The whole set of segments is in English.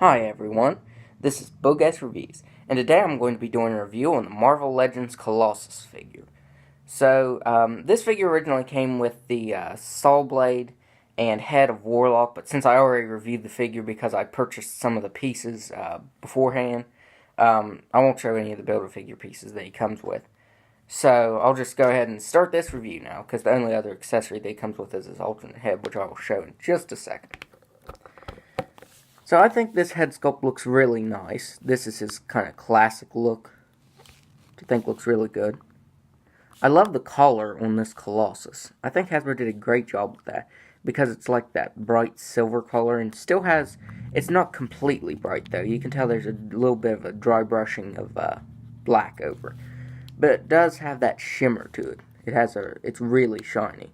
Hi everyone, this is Bogus Reviews, and today I'm going to be doing a review on the Marvel Legends Colossus figure. This figure originally came with the Saw Blade and head of Warlock, but since I already reviewed the figure because I purchased some of the pieces beforehand, I won't show any of the Build-A-Figure pieces that he comes with. So I'll just go ahead and start this review now, because the only other accessory that he comes with is his alternate head, which I will show in just a second. So I think this head sculpt looks really nice. This is his kind of classic look, which I think looks really good. I love the collar on this Colossus. I think Hasbro did a great job with that, because it's like that bright silver color, and still has, it's not completely bright though. You can tell there's a little bit of a dry brushing of black over. But it does have that shimmer to it. It's really shiny.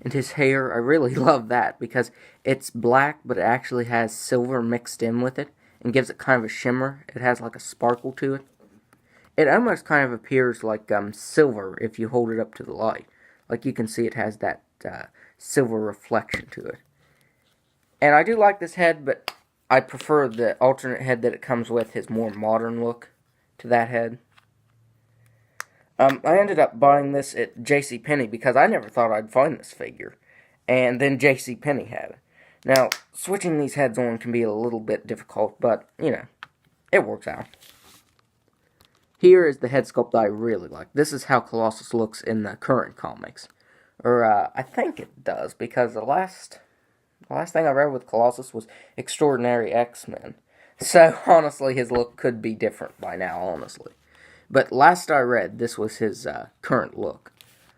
And his hair, I really love that because it's black, but it actually has silver mixed in with it and gives it kind of a shimmer. It has like a sparkle to it. It almost kind of appears like silver if you hold it up to the light. Like you can see it has that silver reflection to it. And I do like this head, but I prefer the alternate head that it comes with, his more modern look to that head. I ended up buying this at JCPenney because I never thought I'd find this figure. And then JCPenney had it. Now, switching these heads on can be a little bit difficult, but, you know, it works out. Here is the head sculpt I really like. This is how Colossus looks in the current comics. Or, I think it does, because the last thing I read with Colossus was Extraordinary X-Men. So, honestly, his look could be different by now, honestly. But last I read, this was his current look.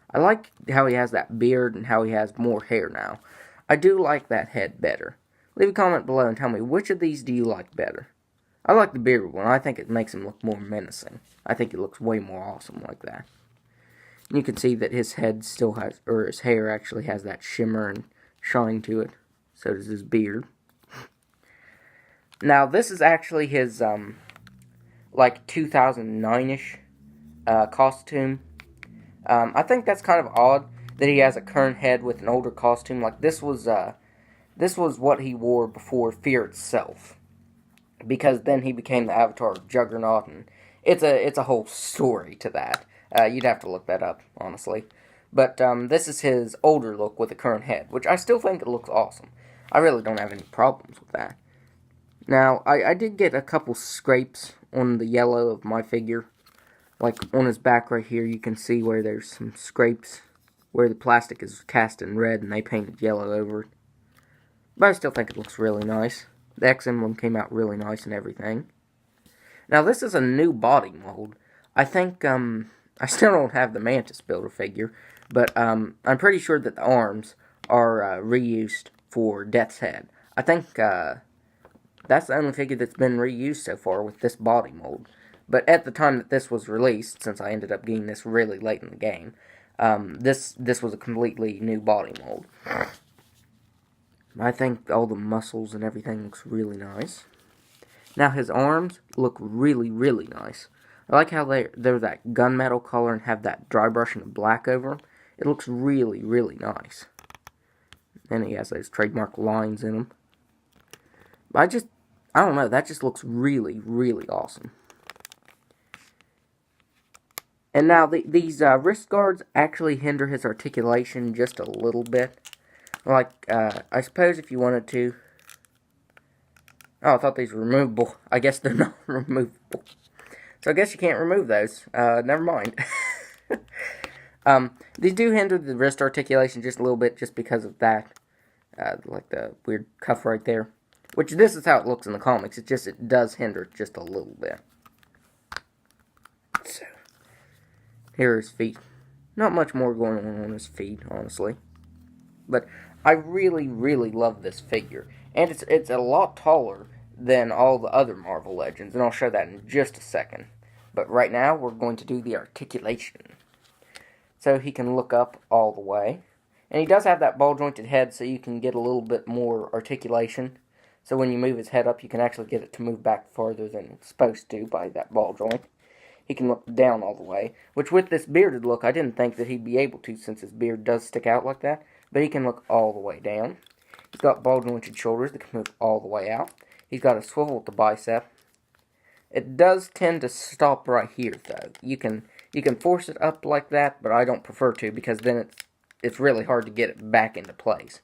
I like how he has that beard and how he has more hair now. I do like that head better. Leave a comment below and tell me which of these do you like better. I like the bearded one. I think it makes him look more menacing. I think it looks way more awesome like that. And you can see that his head still has, or his hair actually has that shimmer and shine to it. So does his beard. Now this is actually his like 2009-ish costume. I think that's kind of odd that he has a current head with an older costume. Like this was what he wore before Fear itself, because then he became the avatar of Juggernaut, and it's a whole story to that. You'd have to look that up, honestly. But this is his older look with a current head, which I still think it looks awesome. I really don't have any problems with that. Now, I did get a couple scrapes on the yellow of my figure. Like, on his back right here, you can see where there's some scrapes where the plastic is cast in red and they painted yellow over it. But I still think it looks really nice. The X emblem came out really nice and everything. Now, this is a new body mold. I think, I still don't have the Mantis Build-A-Figure, but I'm pretty sure that the arms are reused for Death's Head. I think, that's the only figure that's been reused so far with this body mold. But at the time that this was released, since I ended up getting this really late in the game, this was a completely new body mold. I think all the muscles and everything looks really nice. Now his arms look really, really nice. I like how they're that gunmetal color and have that dry brushing of black over them. It looks really, really nice. And he has those trademark lines in them. I don't know, that just looks really, really awesome. And now, these wrist guards actually hinder his articulation just a little bit. Like, I suppose if you wanted to... Oh, I thought these were removable. I guess they're not removable. So I guess you can't remove those. Never mind. These do hinder the wrist articulation just a little bit just because of that. Like the weird cuff right there. Which, this is how it looks in the comics. It does hinder it just a little bit. So, here are his feet. Not much more going on his feet, honestly. But I really, really love this figure. And it's a lot taller than all the other Marvel Legends. And I'll show that in just a second. But right now, we're going to do the articulation. So he can look up all the way. And he does have that ball-jointed head, so you can get a little bit more articulation. So when you move his head up, you can actually get it to move back farther than it's supposed to by that ball joint. He can look down all the way, which with this bearded look, I didn't think that he'd be able to since his beard does stick out like that. But he can look all the way down. He's got ball jointed shoulders that can move all the way out. He's got a swivel at the bicep. It does tend to stop right here, though. You can force it up like that, but I don't prefer to because then it's really hard to get it back into place.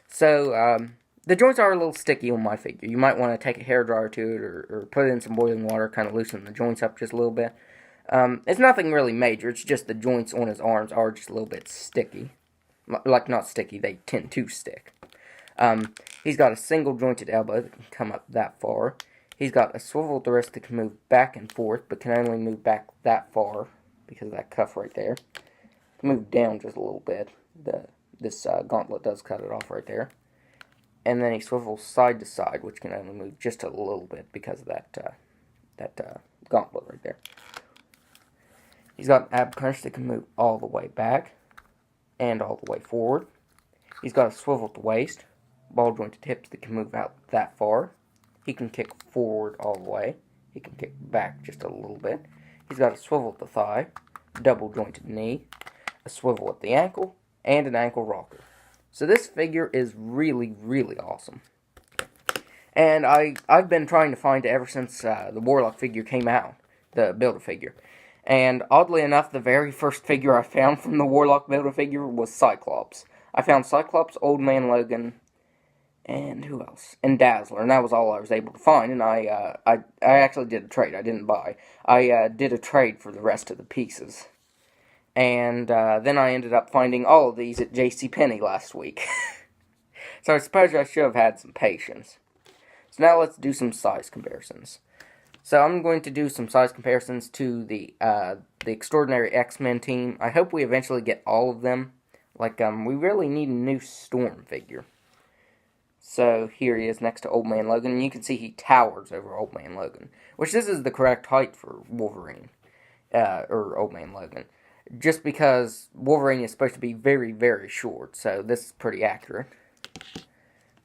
So, the joints are a little sticky on my figure. You might want to take a hairdryer to it or put it in some boiling water, kind of loosen the joints up just a little bit. It's nothing really major. It's just the joints on his arms are just a little bit sticky. Like, not sticky, they tend to stick. He's got a single jointed elbow that can come up that far. He's got a swivel at the wrist that can move back and forth, but can only move back that far because of that cuff right there. Move down just a little bit. This gauntlet does cut it off right there. And then he swivels side to side, which can only move just a little bit because of that gauntlet right there. He's got an ab crunch that can move all the way back and all the way forward. He's got a swivel at the waist, ball jointed hips that can move out that far. He can kick forward all the way. He can kick back just a little bit. He's got a swivel at the thigh, double jointed knee, a swivel at the ankle, and an ankle rocker. So this figure is really, really awesome. And I've been trying to find it ever since the Warlock figure came out, the Build-A-Figure. And oddly enough, the very first figure I found from the Warlock Build-A-Figure was Cyclops. I found Cyclops, Old Man Logan, and who else? And Dazzler, and that was all I was able to find. And I actually did a trade. I didn't buy. I did a trade for the rest of the pieces. And then I ended up finding all of these at JCPenney last week. So I suppose I should have had some patience. So now let's do some size comparisons. So I'm going to do some size comparisons to the Extraordinary X-Men team. I hope we eventually get all of them. Like, we really need a new Storm figure. So here he is next to Old Man Logan, and you can see he towers over Old Man Logan. Which this is the correct height for Wolverine, or Old Man Logan. Just because Wolverine is supposed to be very, very short, so this is pretty accurate.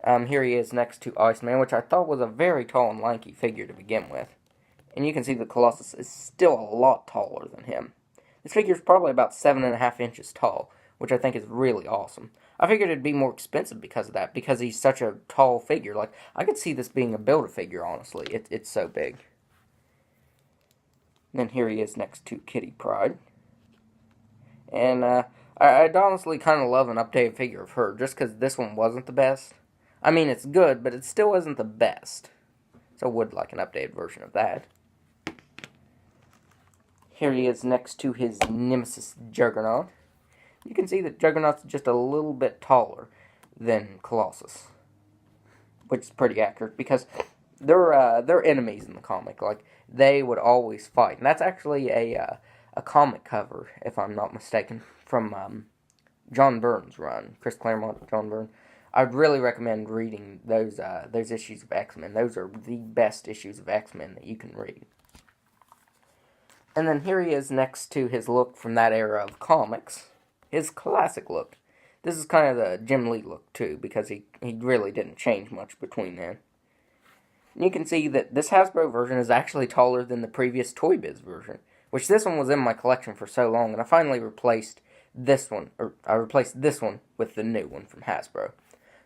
Here he is next to Iceman, which I thought was a very tall and lanky figure to begin with. And you can see the Colossus is still a lot taller than him. This figure is probably about 7.5 inches tall, which I think is really awesome. I figured it'd be more expensive because of that, because he's such a tall figure. Like, I could see this being a Build-A-Figure, honestly. It's so big. And then here he is next to Kitty Pryde. And I'd honestly kind of love an updated figure of her, just because this one wasn't the best. I mean, it's good, but it still isn't the best. So I would like an updated version of that. Here he is next to his nemesis, Juggernaut. You can see that Juggernaut's just a little bit taller than Colossus, which is pretty accurate, because they're enemies in the comic. Like, they would always fight. And that's actually a comic cover, if I'm not mistaken, from John Byrne's run. Chris Claremont, John Byrne. I'd really recommend reading those issues of X-Men. Those are the best issues of X-Men that you can read. And then here he is next to his look from that era of comics. His classic look. This is kind of the Jim Lee look, too, because he really didn't change much between then. And you can see that this Hasbro version is actually taller than the previous Toy Biz version, which this one was in my collection for so long, and I finally replaced this one with the new one from Hasbro.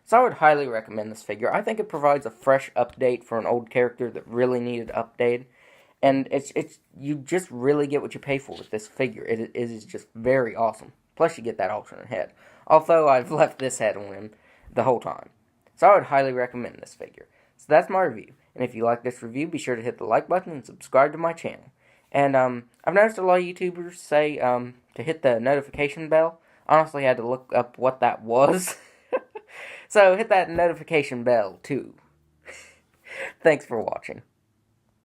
So I would highly recommend this figure. I think it provides a fresh update for an old character that really needed updated. And it's you just really get what you pay for with this figure. It is just very awesome. Plus you get that alternate head. Although I've left this head on him the whole time. So I would highly recommend this figure. So that's my review. And if you like this review, be sure to hit the like button and subscribe to my channel. And I've noticed a lot of YouTubers say to hit the notification bell. Honestly, I had to look up what that was. So hit that notification bell too. Thanks for watching.